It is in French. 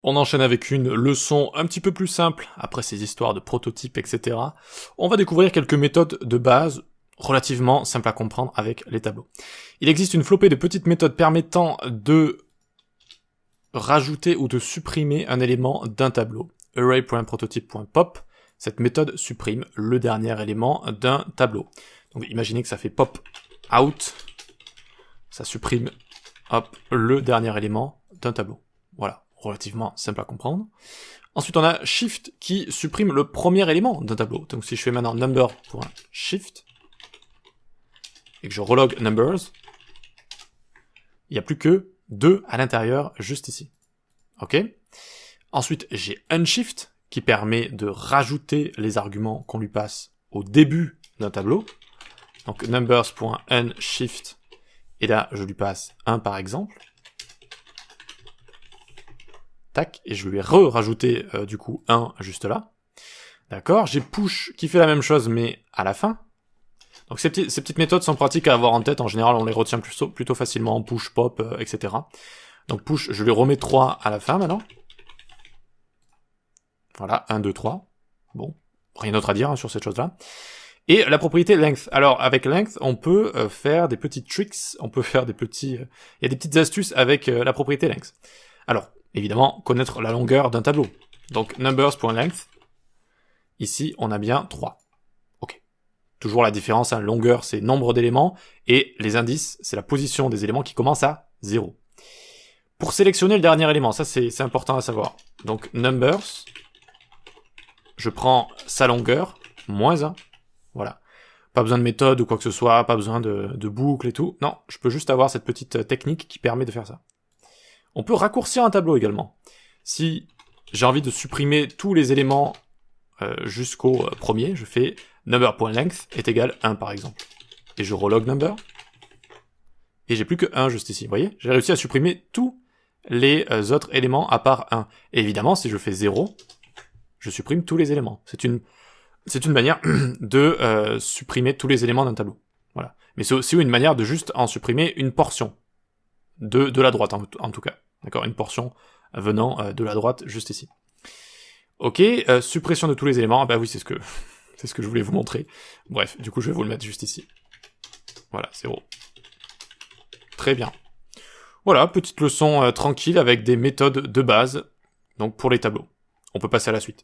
On enchaîne avec une leçon un petit peu plus simple, après ces histoires de prototypes, etc. On va découvrir quelques méthodes de base relativement simples à comprendre avec les tableaux. Il existe une flopée de petites méthodes permettant de rajouter ou de supprimer un élément d'un tableau. Array.prototype.pop, cette méthode supprime le dernier élément d'un tableau. Donc imaginez que ça fait pop out, ça supprime hop, le dernier élément d'un tableau. Voilà, relativement simple à comprendre. Ensuite on a shift qui supprime le premier élément d'un tableau. Donc si je fais maintenant number.shift et que je relog numbers, il n'y a plus que 2 à l'intérieur, juste ici. Ok. Ensuite, j'ai unshift, qui permet de rajouter les arguments qu'on lui passe au début d'un tableau. Donc, numbers.unshift, et là, je lui passe 1 par exemple. Tac, et je lui ai rajouté du coup 1 juste là. D'accord, j'ai push qui fait la même chose, mais à la fin. Donc ces petites méthodes sont pratiques à avoir en tête, en général on les retient plutôt facilement, push, pop, etc. Donc push, je lui remets 3 à la fin maintenant. Voilà, 1, 2, 3. Bon, rien d'autre à dire hein, sur cette chose-là. Et la propriété length. Alors avec length, on peut faire des petits tricks, on peut faire des petits... Il y a des petites astuces avec la propriété length. Alors, évidemment, connaître la longueur d'un tableau. Donc numbers.length, ici on a bien 3. Toujours la différence, hein, longueur c'est nombre d'éléments, et les indices c'est la position des éléments qui commencent à 0. Pour sélectionner le dernier élément, ça c'est important à savoir. Donc numbers, je prends sa longueur, moins 1, voilà. Pas besoin de méthode ou quoi que ce soit, pas besoin de boucle et tout, non, je peux juste avoir cette petite technique qui permet de faire ça. On peut raccourcir un tableau également. Si j'ai envie de supprimer tous les éléments jusqu'au premier, je fais number.length est égal 1 par exemple. Et je relog number. Et j'ai plus que 1 juste ici, vous voyez? J'ai réussi à supprimer tous les autres éléments à part 1. Et évidemment, si je fais 0, je supprime tous les éléments. C'est une manière de supprimer tous les éléments d'un tableau. Voilà. Mais c'est aussi une manière de juste en supprimer une portion. De la droite en tout cas. D'accord? Une portion venant de la droite juste ici. Ok, suppression de tous les éléments, bah oui c'est ce que je voulais vous montrer. Bref, du coup je vais vous le mettre juste ici. Voilà, 0. Très bien. Voilà, petite leçon tranquille avec des méthodes de base, donc pour les tableaux. On peut passer à la suite.